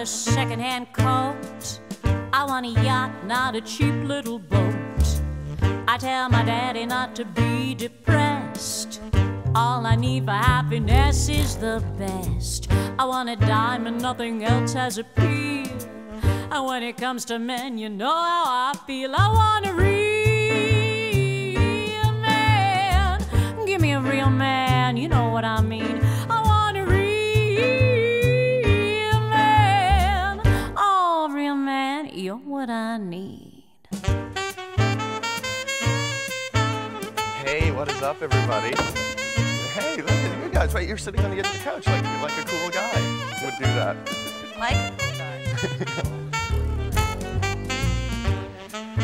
a second-hand coat. I want a yacht, not a cheap little boat. I tell my daddy not to be depressed. All I need for happiness is the best. I want a diamond, nothing else has appeal. And when it comes to men, you know how I feel. I want a real man. Give me a real man, you know what I mean. I want a real man. Oh, real man, you're what I need. Hey, what is up, everybody? Hey, look at you guys, right? You're sitting on the edge of the couch like you're like a cool guy would do that. Like a cool guy.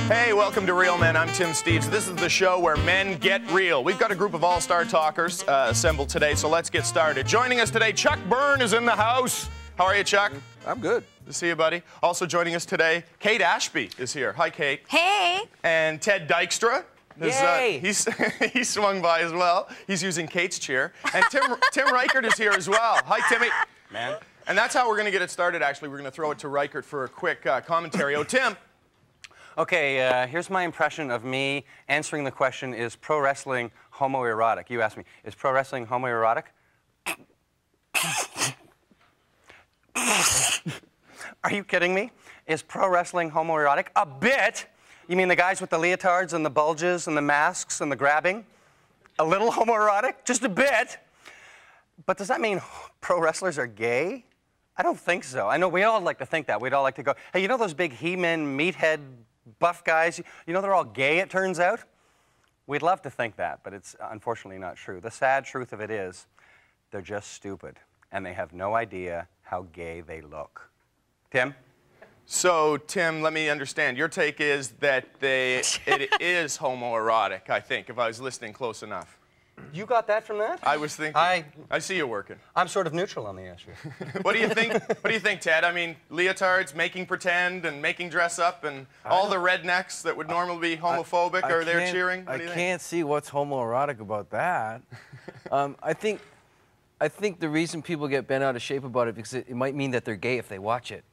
Hey, welcome to Real Men. I'm Tim Steeves. This is the show where men get real. We've got a group of all-star talkers assembled today, so let's get started. Joining us today, Chuck Byrn is in the house. How are you, Chuck? I'm good. Good to see you, buddy. Also joining us today, Kate Ashby is here. Hi, Kate. Hey. And Ted Dykstra. Yay! He's swung by as well. He's using Kate's chair. And Tim Reichert is here as well. Hi, Timmy. Man. And that's how we're going to get it started, actually. We're going to throw it to Reichert for a quick commentary. Oh, Tim. Okay, here's my impression of me answering the question, is pro wrestling homoerotic? You asked me, is pro wrestling homoerotic? Are you kidding me? Is pro wrestling homoerotic? A bit. You mean the guys with the leotards and the bulges and the masks and the grabbing? A little homoerotic? Just a bit. But does that mean pro wrestlers are gay? I don't think so. I know we all like to think that. We'd all like to go, hey, you know those big he-men, meathead, buff guys? You know they're all gay, it turns out? We'd love to think that, but it's unfortunately not true. The sad truth of it is they're just stupid, and they have no idea how gay they look. Tim? So, Tim, let me understand. Your take is that it is homoerotic, I think, if I was listening close enough. You got that from that? I was thinking. I see you working. I'm sort of neutral on the issue. What do you think? What do you think, Ted? I mean, leotards, making pretend, and making dress up, and all the rednecks that would normally be homophobic are there cheering. What do you think? I can't see what's homoerotic about that. I think the reason people get bent out of shape about it because it might mean that they're gay if they watch it.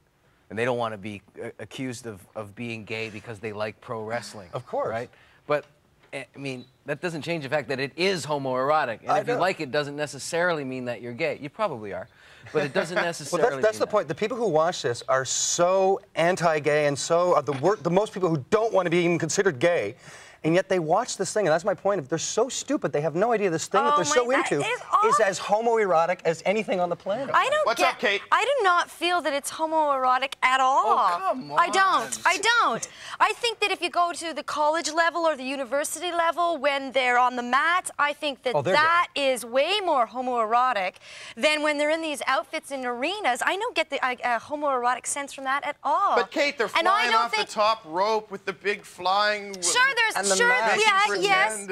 And they don't want to be accused of being gay because they like pro wrestling. Of course. Right? But, I mean, that doesn't change the fact that it is homoerotic. And if you like it, doesn't necessarily mean that you're gay. You probably are. But it doesn't necessarily Well, that's the point. The people who watch this are so anti-gay and so are the most people who don't want to be even considered gay. And yet they watch this thing, and that's my point. If they're so stupid, they have no idea this thing that they're so into is as homoerotic as anything on the planet. What's up, Kate? I do not feel that it's homoerotic at all. Oh, come on. I don't. I think that if you go to the college level or the university level when they're on the mat, I think that that is way more homoerotic than when they're in these outfits in arenas. I don't get the homoerotic sense from that at all. But, Kate, they're flying off the top rope with the big flying... Sure, there's... They're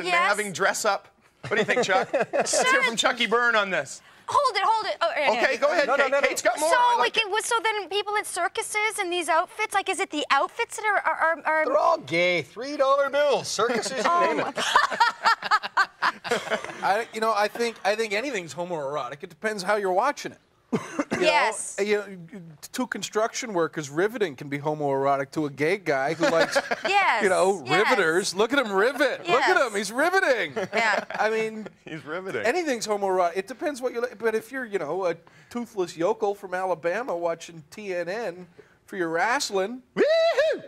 having dress up. What do you think, Chuck? Let's hear from Chucky Byrn on this. Hold it. Oh, okay, go ahead, Kate. Kate's got more. So then people at circuses and these outfits, like, is it the outfits that are... They're all gay. $3 bills. Circuses, you name it. I think anything's homoerotic. It depends how you're watching it. Yes. Two construction workers riveting can be homoerotic to a gay guy who likes, riveters. Look at him rivet. Yes. Look at him, he's riveting. Yeah. I mean, he's riveting. Anything's homoerotic. It depends what you like. But if you're, a toothless yokel from Alabama watching TNN for your wrestling,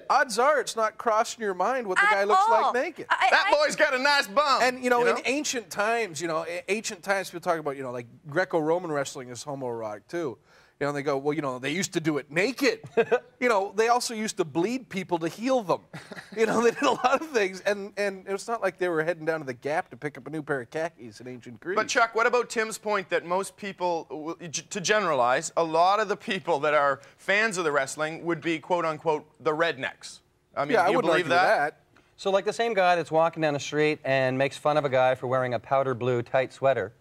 odds are it's not crossing your mind what the guy looks like naked. That boy's got a nice bum. And, in ancient times, people talk about, like Greco-Roman wrestling is homoerotic too. And they go, well, they used to do it naked. They also used to bleed people to heal them. They did a lot of things. And it's not like they were heading down to the Gap to pick up a new pair of khakis in ancient Greece. But, Chuck, what about Tim's point that most people, to generalize, a lot of the people that are fans of the wrestling would be, quote-unquote, the rednecks? I mean, do you believe that? So, like the same guy that's walking down the street and makes fun of a guy for wearing a powder blue tight sweater,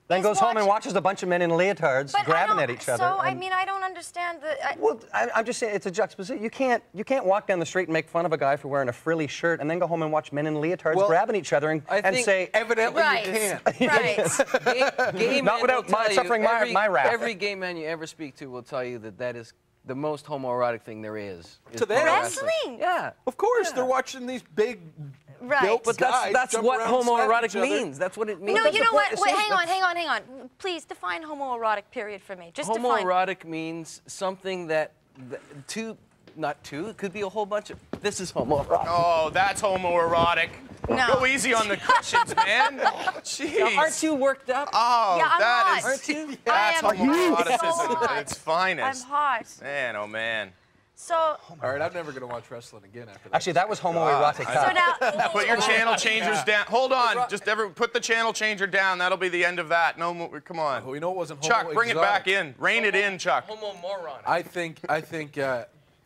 then goes home and watches a bunch of men in leotards grabbing at each other. So, I mean, I don't understand the... Well, I'm just saying, it's a juxtaposition. You can't walk down the street and make fun of a guy for wearing a frilly shirt and then go home and watch men in leotards grabbing each other and say... Evidently you can't. Right. Gay Not without suffering my wrath. Every gay man you ever speak to will tell you that is the most homoerotic thing there is To them? Wrestling? Yeah. Of course, they're watching these big, built But guys that's jump what around, slap homoerotic each other. means. That's what it means. No, you know what? point. Wait, hang on. Please define homoerotic, period, for me. Just define. Homoerotic means something that not two, it could be a whole bunch of, this is homoerotic. Oh, that's homoerotic. No. Go easy on the cushions, man. Jeez. Now, aren't you worked up? Oh, Yeah, I'm that hot. is. Aren't you? That's I am homoeroticism so at its finest. I'm hot. Man, oh man. So, All right, I'm never going to watch wrestling again after that. Actually, that was homoerotic. so now, Put your channel changers down. Hold on. Just put the channel changer down. That'll be the end of that. No more. Come on. We know it wasn't Chuck, bring it back homo-exotic. in. Rein it in, Chuck. Homomoronic. I think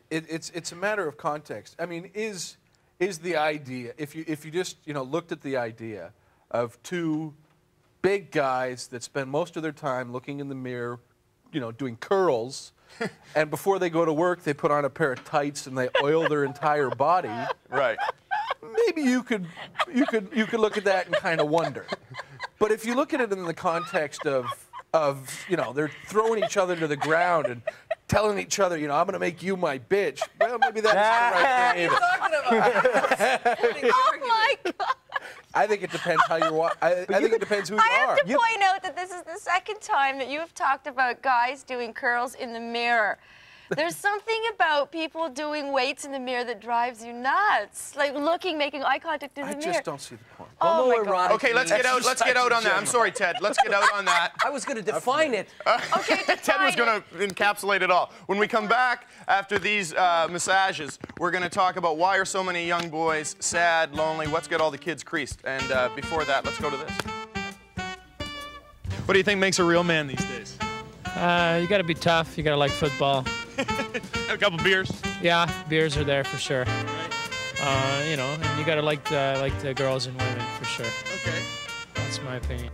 it's a matter of context. I mean, is the idea, if you just looked at the idea of two big guys that spend most of their time looking in the mirror, doing curls, and before they go to work they put on a pair of tights and they oil their entire body. Right. Maybe you could look at that and kind of wonder. But if you look at it in the context of they're throwing each other to the ground and telling each other, I'm going to make you my bitch. Well, maybe that's the right thing either. oh my God. I think it depends how you're I think it depends who you I are. have to point out that this is the second time that you have talked about guys doing curls in the mirror. There's something about people doing weights in the mirror that drives you nuts. Like making eye contact in the I mirror. just don't see the point. Oh my God. Okay, let's get out. Let's get out on that. I'm sorry, Ted. Let's get out on that. I was going to define it. Okay, Ted was define going to encapsulate it all. When we come back after these massages, we're going to talk about why are so many young boys sad, lonely, what's got all the kids creased. And before that, let's go to this. What do you think makes a real man these days? You got to be tough. You got to like football. A couple beers. Yeah, beers are there for sure. And you got to like the girls and women for sure. Okay. That's my opinion.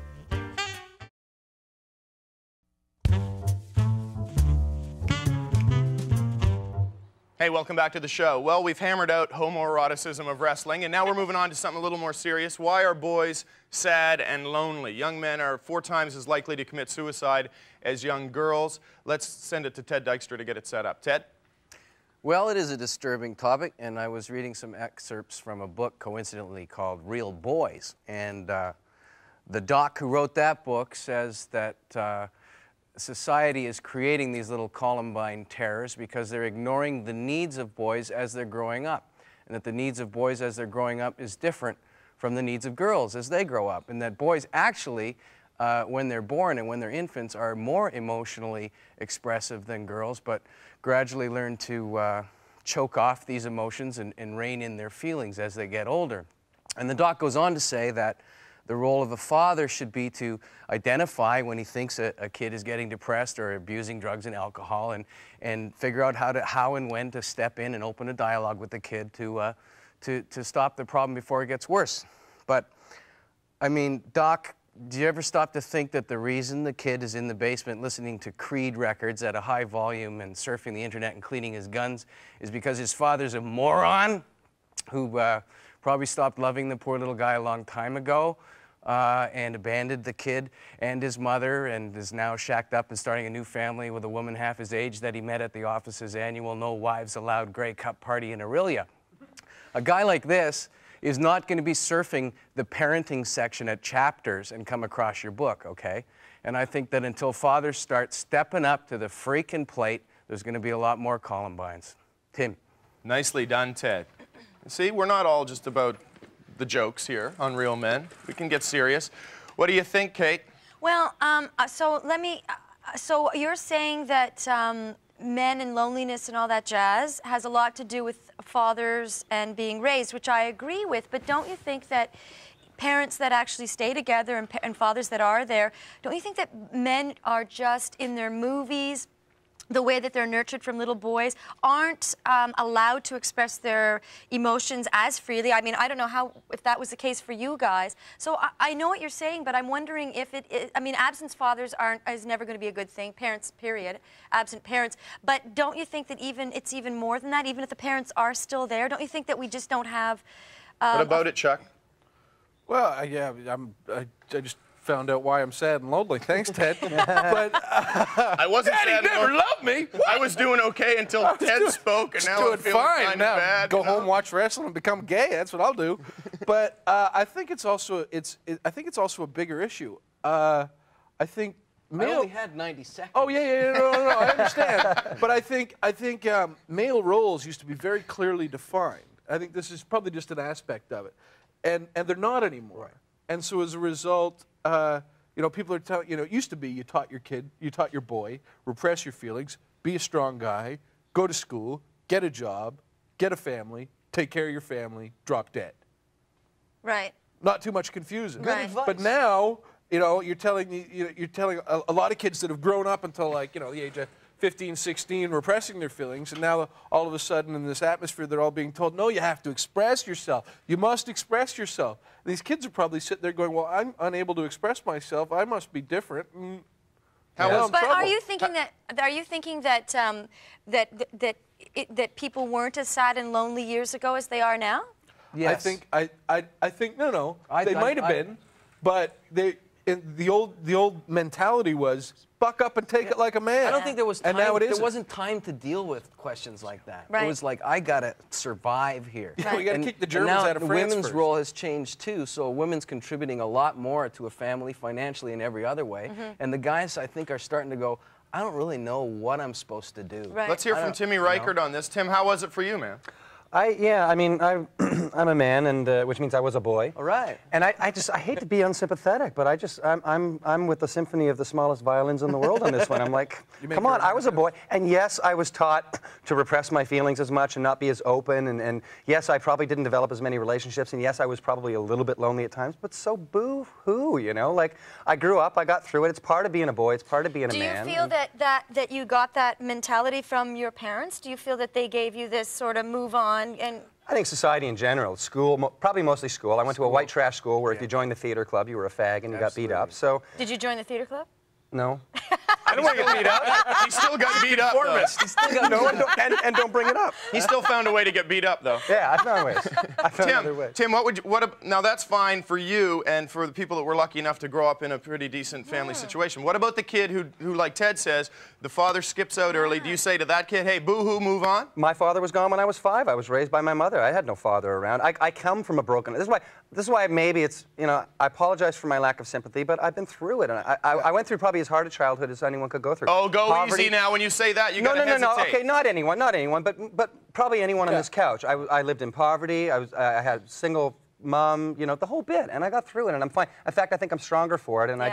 Hey, welcome back to the show. Well, we've hammered out homoeroticism of wrestling, and now we're moving on to something a little more serious. Why are boys sad and lonely? Young men are 4 times as likely to commit suicide as young girls. Let's send it to Ted Dykstra to get it set up. Ted? Well, it is a disturbing topic, and I was reading some excerpts from a book, coincidentally, called Real Boys. And the doc who wrote that book says that society is creating these little Columbine terrors because they're ignoring the needs of boys as they're growing up, and that the needs of boys as they're growing up is different from the needs of girls as they grow up, and that boys actually, when they're born and when they're infants, are more emotionally expressive than girls, but gradually learn to choke off these emotions and rein in their feelings as they get older. And the doc goes on to say that the role of a father should be to identify when he thinks a kid is getting depressed or abusing drugs and alcohol, and figure out how and when to step in and open a dialogue with the kid to stop the problem before it gets worse. But, I mean, Doc, do you ever stop to think that the reason the kid is in the basement listening to Creed records at a high volume and surfing the internet and cleaning his guns is because his father's a moron who probably stopped loving the poor little guy a long time ago and abandoned the kid and his mother and is now shacked up and starting a new family with a woman half his age that he met at the office's annual No Wives Allowed Grey Cup party in Aurelia? A guy like this is not going to be surfing the parenting section at Chapters and come across your book, okay? And I think that until fathers start stepping up to the freaking plate, there's going to be a lot more Columbines. Tim. Nicely done, Ted. See, we're not all just about the jokes here on Real Men. We can get serious. What do you think, Kate? Well, so you're saying that men and loneliness and all that jazz has a lot to do with fathers and being raised, which I agree with, but don't you think that parents that actually stay together and fathers that are there, don't you think that men are just in their movies, the way that they're nurtured from little boys, aren't allowed to express their emotions as freely? I mean, I don't know if that was the case for you guys. So I know what you're saying, but I'm wondering if I mean, absent fathers is never going to be a good thing. Parents, period. Absent parents. But don't you think that it's even more than that? Even if the parents are still there, don't you think that we just don't have... What about it, Chuck? Well, yeah, I just found out why I'm sad and lonely. Thanks, Ted. But I wasn't sad. Daddy never loved me. I was doing okay until Ted spoke, and now I'm feeling fine. kind Now of bad. go home, watch wrestling, and become gay. That's what I'll do. But I think it's also a bigger issue. I think I only had 90 seconds. Oh yeah, no, I understand. But I think male roles used to be very clearly defined. I think this is probably just an aspect of it, and they're not anymore. Right. And so as a result, people are telling, it used to be you taught your boy, repress your feelings, be a strong guy, go to school, get a job, get a family, take care of your family, drop dead. Right. Not too much confusing. Right. But now, you're telling a lot of kids that have grown up until the age of 15, 16, repressing their feelings, and now all of a sudden in this atmosphere they're all being told, no, you have to express yourself. You must express yourself. And these kids are probably sitting there going, well, I'm unable to express myself. I must be different. But are you thinking that that people weren't as sad and lonely years ago as they are now? Yes. I think no. They might have been, but the old mentality was buck up and take it like a man. I don't think there was time. And now it there wasn't time to deal with questions like that. Right. It was like, I gotta survive here. Yeah, we gotta kick the Germans now out of France women's first. role has changed too, so a woman's contributing a lot more to a family financially and every other way. And the guys, I think, are starting to go, I don't really know what I'm supposed to do. Right. Let's hear from Timmy Reichert on this. Tim, how was it for you, man? I'm a man, and which means I was a boy. All right. And I hate to be unsympathetic, but I'm with the symphony of the smallest violins in the world on this one. I'm like, come on, I was a boy, and yes, I was taught to repress my feelings as much and not be as open, and yes, I probably didn't develop as many relationships, and yes, I was probably a little bit lonely at times, but so boo-hoo, like I grew up, I got through it. It's part of being a boy. It's part of being a man. Do you feel that you got that mentality from your parents? Do you feel that they gave you this sort of move on? And I think society in general, school, probably mostly school. I went to a white trash school where if you joined the theater club, you were a fag and you got beat up. So. Did you join the theater club? No. I don't want to get beat up. He still got beat up, though. He still got No, and don't bring it up. He still found a way to get beat up, though. Yeah, I found ways. I found other ways. Tim, now that's fine for you and for the people that were lucky enough to grow up in a pretty decent family situation. What about the kid who, like Ted says, the father skips out early? Do you say to that kid, hey, boo-hoo, move on? My father was gone when I was 5. I was raised by my mother. I had no father around. I come from a broken. This is why maybe it's, I apologize for my lack of sympathy, but I've been through it, and I went through probably as hard a childhood as anyone could go through. Oh, go Poverty. easy now. When you say that, you gotta hesitate. No. Okay, not anyone, but probably anyone on this couch. I lived in poverty. I had a single mom, the whole bit, and I got through it, and I'm fine. In fact, I think I'm stronger for it, and I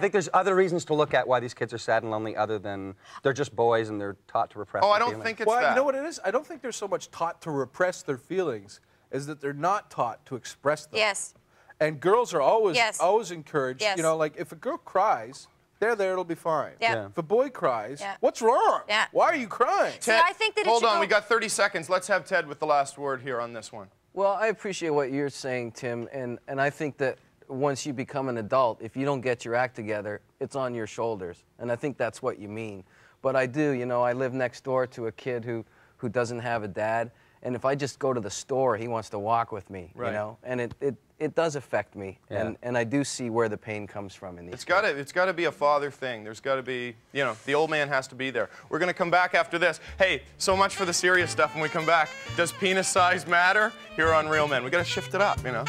think there's other reasons to look at why these kids are sad and lonely other than they're just boys and they're taught to repress. Oh, I their don't feelings. think it's Well, that. you know what it is? I don't think they're so much taught to repress their feelings as that they're not taught to express them. Yes. And girls are always Yes. always encouraged. Yes. Like if a girl cries, they're there, it'll be fine. Yeah. If a boy cries, Yeah. what's wrong? Yeah. Why are you crying? See, I think that it Hold should on, go- we got 30 seconds. Let's have Ted with the last word here on this one. Well, I appreciate what you're saying, Tim, and I think that once you become an adult, if you don't get your act together, it's on your shoulders, and I think that's what you mean. But I do, I live next door to a kid who doesn't have a dad, and if I just go to the store, he wants to walk with me, Right. and it does affect me, Yeah. and I do see where the pain comes from in these. It's got to be a father thing. There's got to be, the old man has to be there. We're going to come back after this. Hey, so much for the serious stuff. When we come back, does penis size matter? Here on Real Men. We got to shift it up, See, I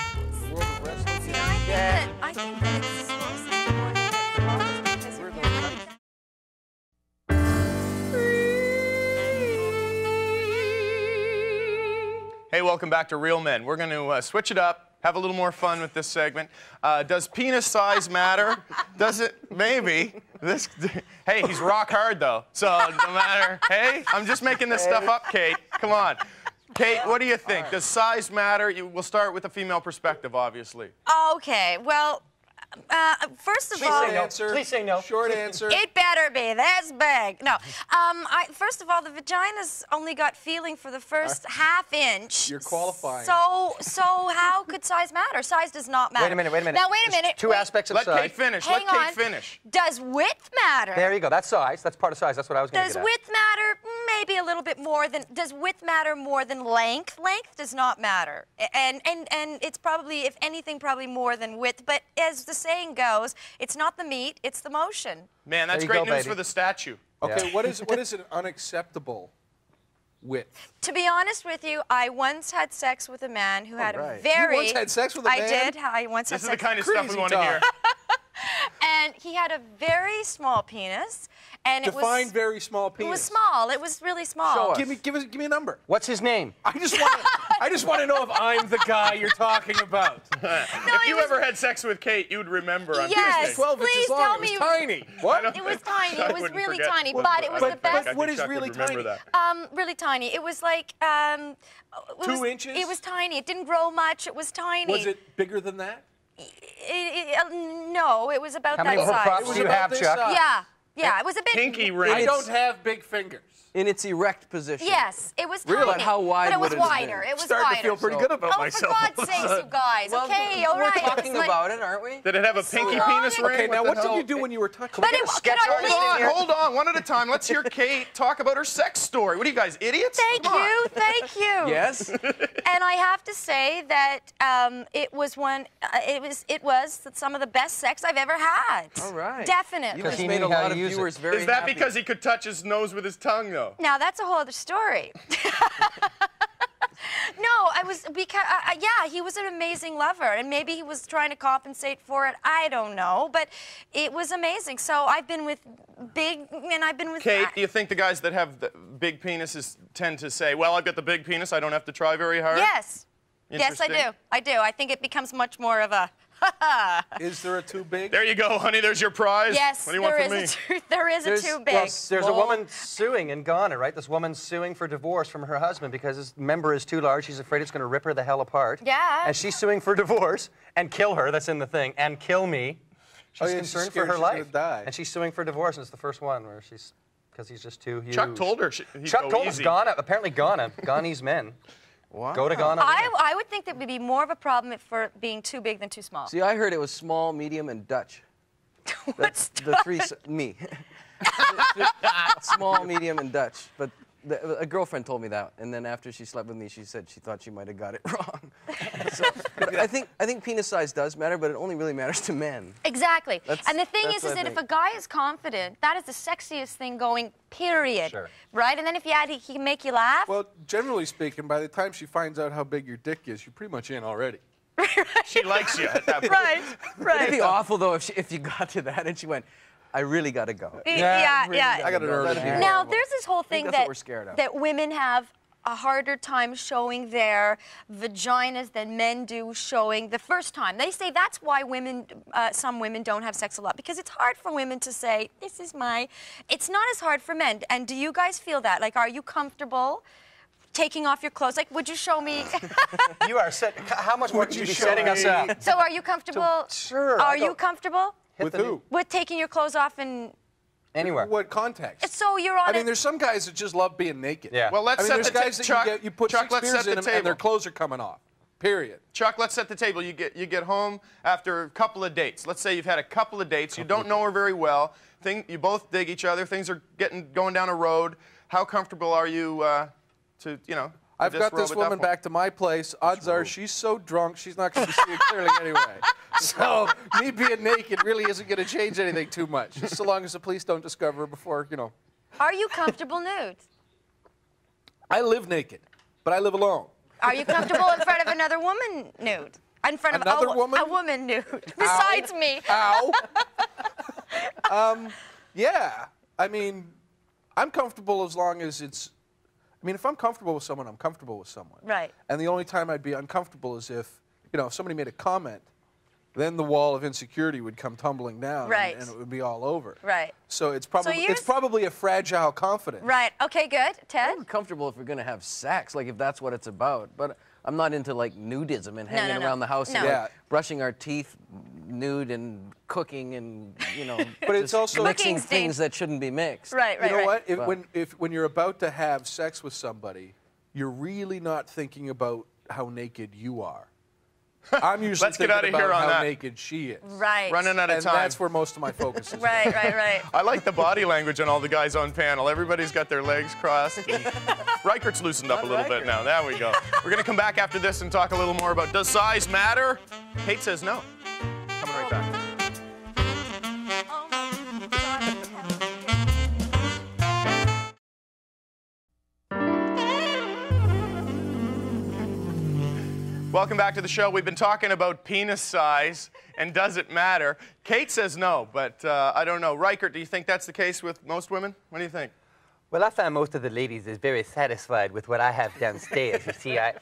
think that it's supposed to be more because we're Hey, welcome back to Real Men. We're going to switch it up, have a little more fun with this segment. Does penis size matter? Does it? Maybe. Hey, he's rock hard, though. So no matter. Hey, I'm just making this stuff up, Kate. Come on. Kate, what do you think? Does size matter? We'll start with a female perspective, obviously. Okay, well, first of all, Please say no. Short answer. it better be this big. No, first of all, the vagina's only got feeling for the first half inch. You're qualifying. So how could size matter? Size does not matter. Wait a minute. Now wait a minute. Two aspects of Let size. Kate finish. Hang Let Kate on. finish. Does width matter? There you go. That's size. That's part of size. That's what I was going to Does get at. width matter? Maybe a little bit more than. Does width matter more than length? Length does not matter, and it's probably, if anything, probably more than width. But as the saying goes, it's not the meat, it's the motion. Man, that's great news for the statue. Okay, what is an unacceptable width? To be honest with you, I once had sex with a man who had a very... You once had sex with a man? I did. I once had This is sex. the kind of stuff we want to hear. And he had a very small penis, and Define very small penis. It was small. It was really small. Give me a number. What's his name? I just want to know if I'm the guy you're talking about. If you ever had sex with Kate, you'd remember on Tuesday. 12 please inches long. tell It was me. tiny. What? It was tiny. It was wouldn't really forget. tiny, but it was the best. What is really tiny? Really tiny. It was like 2 inches? It was tiny. It didn't grow much. It was tiny. Was it bigger than that? No, it was about How that many size. props do you have, Chuck? Yeah, it was a bit. Pinky ring. I don't have big fingers. In its erect position. Yes, it was tiny. Really? But how wide But it was would it have wider. been? It was Starting wider. to feel pretty good about Oh, myself. for God's sakes, you guys. Well, Okay, all right. We're talking It's like- about it, aren't we? Did it have a pinky long. penis ring? Okay, now what the did you hell? do when you were touching? But it, sketch can I artist please- in here? Hold on, one at a time. Let's hear Kate talk about her sex story. What are you guys, idiots? Thank Come on. you, thank you. Yes. And I have to say that it was some of the best sex I've ever had. All right. Definitely. You just he made knew a how lot to of use it. viewers very Is that happy. because he could touch his nose with his tongue, though? Now that's a whole other story. No, I was because yeah, he was an amazing lover, and maybe he was trying to compensate for it. I don't know, but it was amazing. So I've been with big, and I've been with. Kate, do you think the guys that have the big penises tend to say, "Well, I've got the big penis, I don't have to try very hard"? Yes. Yes, I Interesting. do. I do. I think it becomes much more of a. Is there a too big? There you go, honey. There's your prize. Yes, What do you want there from is me? there is a too big. There's a woman suing in Ghana, right? This woman's suing for divorce from her husband because his member is too large. She's afraid it's going to rip her the hell apart. Yeah. And she's suing for divorce and kill her. That's in the thing. And kill me. She's yeah, concerned she's for scared her she's life. gonna die. And she's suing for divorce, and it's the first one where she's because he's just too huge. Chuck told her he'd Chuck go told easy. us Ghana. Apparently Ghana. Ghanese men. Wow. Go to Ghana. I would think that would be more of a problem for being too big than too small. See, I heard it was small, medium, and Dutch. What's The three, me. Small, medium, and Dutch. But a girlfriend told me that, and then after she slept with me, she said she thought she might have got it wrong. But I think penis size does matter, but it only really matters to men. Exactly. And the thing that's is what I that if think. a guy is confident, that is the sexiest thing going, period. Sure. Right? And then if you add, he can make you laugh. Well, generally speaking, by the time she finds out how big your dick is, you're pretty much in already. She likes you at that point. Right, It'd be right. awful, though, if you got to that and she went, I really got to go. Yeah, yeah. I got an early. Now, there's this whole thing that's what we're scared of. that women have a harder time showing their vaginas than men do showing the first time. They say that's why some women don't have sex a lot, because it's hard for women to say, this is my... It's not as hard for men. And do you guys feel that? Like, are you comfortable taking off your clothes? Like, would you show me... You are set. How much more would you be show setting us me? up? So are you comfortable? Sure. Are you comfortable With who? with taking your clothes off and... Anywhere. What context? So you're on I mean, there's some guys that just love being naked. Yeah. Well, let's I mean, set there's the guys that Chuck, you put Chuck, 6 let's beers set in the them and their table. clothes are coming off. Period. Chuck, let's set the table. You get home after a couple of dates. Let's say you've had a couple of dates. You don't know her very well. You both dig each other. Things are going down a road. How comfortable are you I've got disrobe this at that woman point? back to my place. Odds are she's so drunk she's not going to be seeing clearly anyway. So me being naked really isn't going to change anything too much, just so long as the police don't discover her before, Are you comfortable nude? I live naked, but I live alone. Are you comfortable in front of another woman nude? In front of Another woman? A woman nude. Besides me. Ow. Yeah. I mean, I'm comfortable as long as it's... I mean, if I'm comfortable with someone, I'm comfortable with someone. Right. And the only time I'd be uncomfortable is if somebody made a comment, then the wall of insecurity would come tumbling down, Right. and it would be all over. Right. So it's probably yours- it's probably a fragile confidence. Right. Okay, good. Ted? I'm comfortable if we're going to have sex, like if that's what it's about. But I'm not into like nudism and hanging no. around the house No. and like, Yeah. brushing our teeth nude and cooking and, But it's just also- mixing Cooking's things that shouldn't be mixed. Right, right, You know right. what? When you're about to have sex with somebody, you're really not thinking about how naked you are. I'm usually Let's get thinking outta here about on how that. naked she is. Right. Running out of And time. that's where most of my focus is. Right, right, right. I like the body language on all the guys on panel. Everybody's got their legs crossed. Reichert's loosened up a little bit now. There we go. We're going to come back after this and talk a little more about does size matter? Kate says no. Coming right back. Welcome back to the show. We've been talking about penis size and does it matter. Kate says no, but I don't know. Riker, do you think that's the case with most women? What do you think? Well, I find most of the ladies is very satisfied with what I have downstairs. You see, I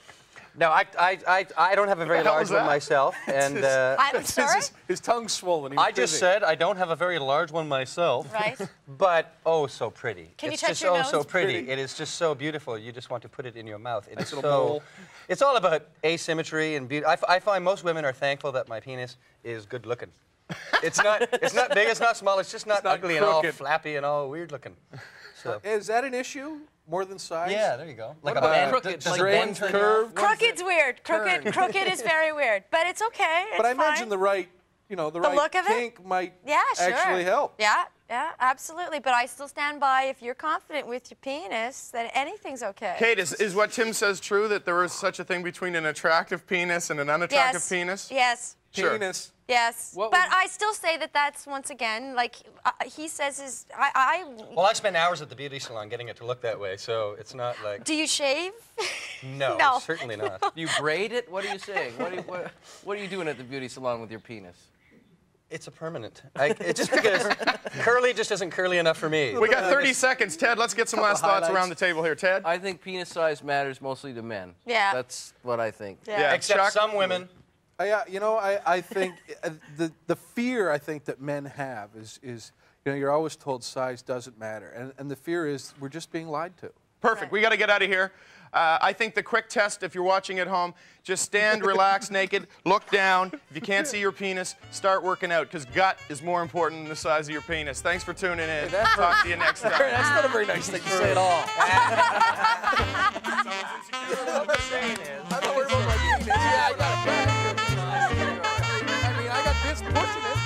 don't have a very large one myself, and I'm sorry? His tongue's swollen. I just said I don't have a very large one myself. Right. But oh, so pretty. Can you it's touch just your oh nose? so pretty. It is just so beautiful. You just want to put it in your mouth. It's little so. mole. It's all about asymmetry and beauty. I find most women are thankful that my penis is good looking. It's not big. It's not small. It's just not ugly and all flappy and all weird looking. So. Is that an issue more than size? Yeah, there you go. Like What a about band. crooked? Does Like it bend bends turn the- curve? Crooked's weird. Crooked is very weird, but it's okay. It's But I fine. imagine the right, the right look of it? kink might Yeah, sure. actually help. Yeah, absolutely. But I still stand by, if you're confident with your penis, that anything's okay. Kate, is what Tim says true, that there is such a thing between an attractive penis and an unattractive Yes. penis? Yes. Sure. Penis. Yes. What But would- I still say that that's, once again, like he says, is Well, I spend hours at the beauty salon getting it to look that way, so it's not like. Do you shave? No, No. certainly not. Do you braid it? What are you saying? What are you doing at the beauty salon with your penis? It's a permanent. It's just because curly just isn't curly enough for me. We got 30 seconds. Ted, let's get some last thoughts highlights. around the table here. Ted? I think penis size matters mostly to men. Yeah. That's what I think. Yeah. Except Chuck? some women. I think the fear I think that men have is you're always told size doesn't matter, and the fear is we're just being lied to. Perfect. We got to get out of here. I think the quick test, if you're watching at home, just stand, relax, naked, look down. If you can't see your penis, start working out, because gut is more important than the size of your penis. Thanks for tuning in. Talk to you next time. That's not a very nice thing to say at all. What I'm saying is. I'm not worried about my penis. Yeah, I got a penis. I mean, I got this pushing it.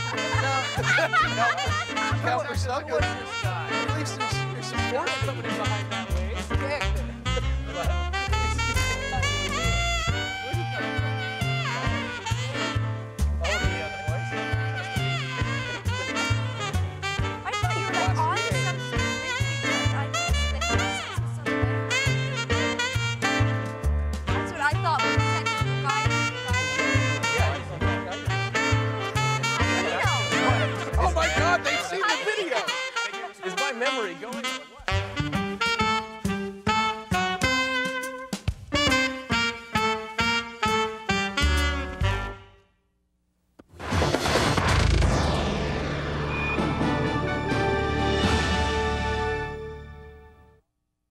Count for someone. At least there's some force coming in behind that.